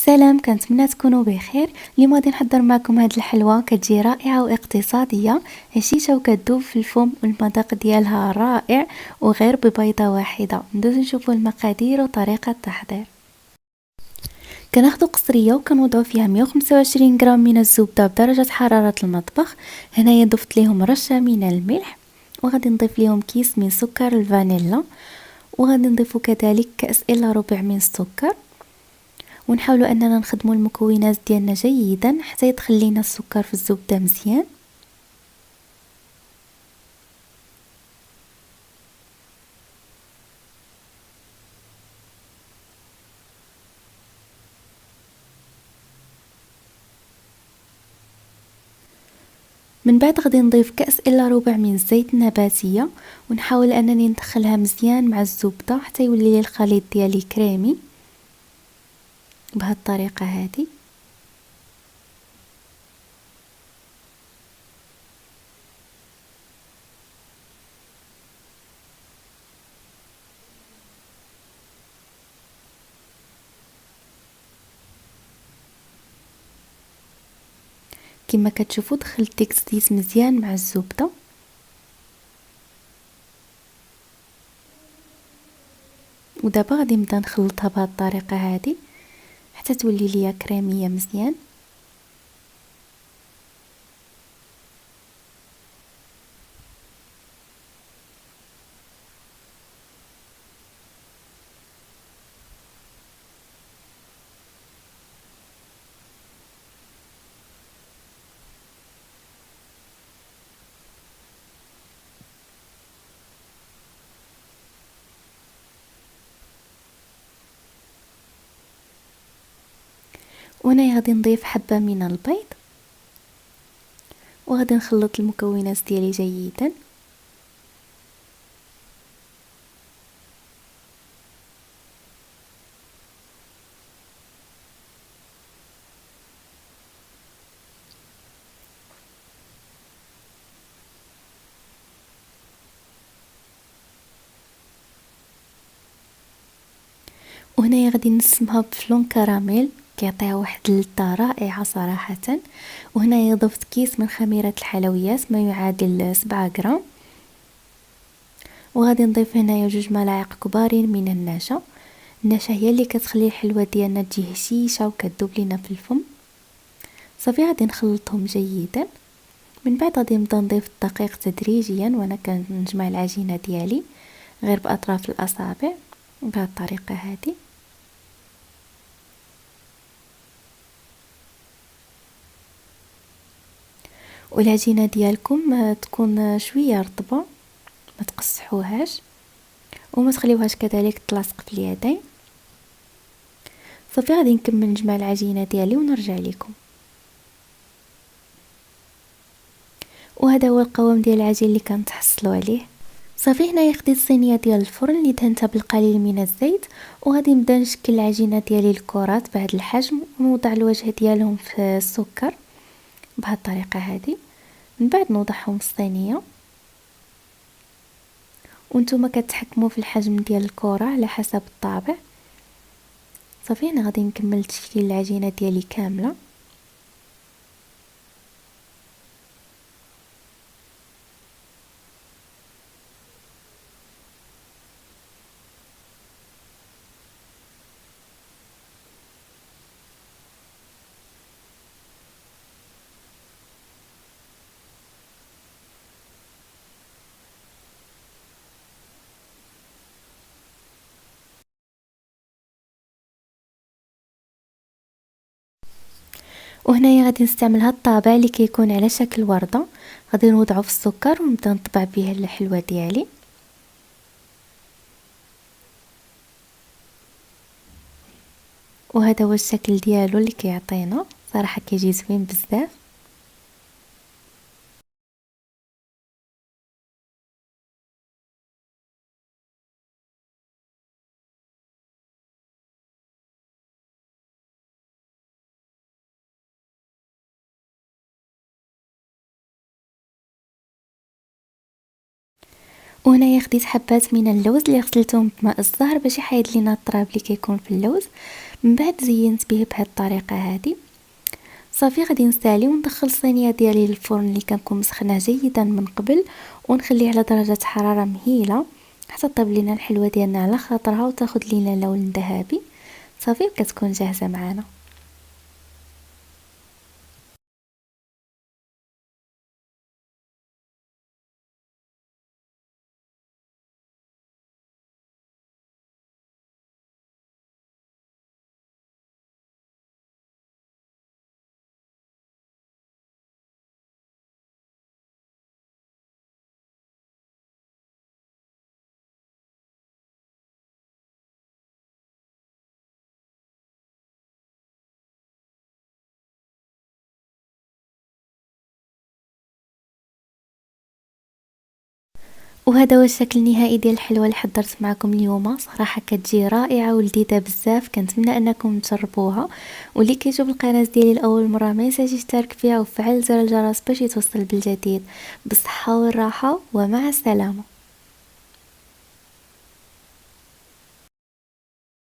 سلام، كنتمنى تكونوا بخير. اليوم غادي نحضر معكم هاد الحلوى كتجي رائعه واقتصاديه، هشيشه وكتذوب في الفم والمذاق ديالها رائع، وغير ببيضه واحده. ندوز نشوفوا المقادير وطريقه التحضير. كناخذ قصريه وكنوضعوا فيها 125 غرام من الزبده بدرجه حراره المطبخ. هنايا ضفت ليهم رشه من الملح، وغادي نضيف ليهم كيس من سكر الفانيلا، وغادي نضيف كذلك كأس الا ربع من السكر، ونحاولوا اننا نخدموا المكونات ديالنا جيدا حتى يدخل لينا السكر في الزبده مزيان. من بعد غادي نضيف كأس الا ربع من الزيت النباتيه، ونحاول انني ندخلها مزيان مع الزبده حتى يولي لي الخليط ديالي كريمي بهذه الطريقه هذه. كما كتشوفوا دخلت ديك الزيت مزيان مع الزبده، ودابا غادي نبدا نخلطها بهذه الطريقه هذه حتى تولي ليا كريميه مزيان. وهنا غادي نضيف حبه من البيض، وغادي نخلط المكونات ديالي جيدا. وهنايا غادي نسمها بفلون كراميل كيعطيها واحد اللذة رائعة صراحة. وهنايا ضفت كيس من خميرة الحلويات ما يعادل 7 غرام، وغادي نضيف هنايا 2 ملاعق كبارين من النشا. النشا هي اللي كتخلي الحلوى ديالنا تجي هشيشه وكتذوب لينا في الفم. صافي غادي نخلطهم جيدا. من بعد غادي نبدا نضيف الدقيق تدريجيا، وانا كنجمع العجينه ديالي غير باطراف الاصابع بهذه الطريقه هذه. والعجينه ديالكم تكون شويه رطبه، ما تقصحوهاش وما تخليوهاش كذلك تلاصق في اليدين. صافي غادي نكمل نجمع العجينه ديالي ونرجع لكم. وهذا هو القوام ديال العجين اللي كنتحصلوا عليه. صافي هنايا خديت الصينيه ديال الفرن اللي دهنتها بالقليل من الزيت، وغادي نبدا نشكل العجينه ديالي الكرات بهذا الحجم، ونوضع الوجه ديالهم في السكر بهذه الطريقه هذه. من بعد نوضعهم في الصينيه، وانتم كتحكموا في الحجم ديال الكره على حسب الطابع. صافي انا غادي نكمل تشكيل العجينه ديالي كامله. وهنايا غادي نستعمل هاد الطابع اللي كيكون على شكل ورده، غادي نوضعه في السكر ونبدا نطبع به الحلوى ديالي. وهذا هو الشكل ديالو اللي كيعطينا صراحه كيجي زوين بزاف. وهنايا خديت حبات من اللوز اللي غسلتهم بماء الزهر باش يحيد لينا التراب اللي كيكون في اللوز. من بعد زينت به بهذه الطريقه هذه. صافي غادي نسالي وندخل الصينيه ديالي للفرن اللي كنكون مسخناه جيدا من قبل، ونخليه على درجه حراره مهيله حتى طيب لينا الحلوه ديالنا على خاطرها وتاخذ لينا لون ذهبي. صافي كتكون جاهزه معنا. وهذا هو الشكل النهائي ديال الحلوى اللي حضرت معكم اليوم. صراحه كتجي رائعه ولذيذه بزاف، كنتمنى انكم تجربوها. واللي كيشوف القناه ديالي لاول مره ما ينساش يشترك فيها وفعل زر الجرس باش يتوصل بالجديد. بالصحه والراحه ومع السلامه.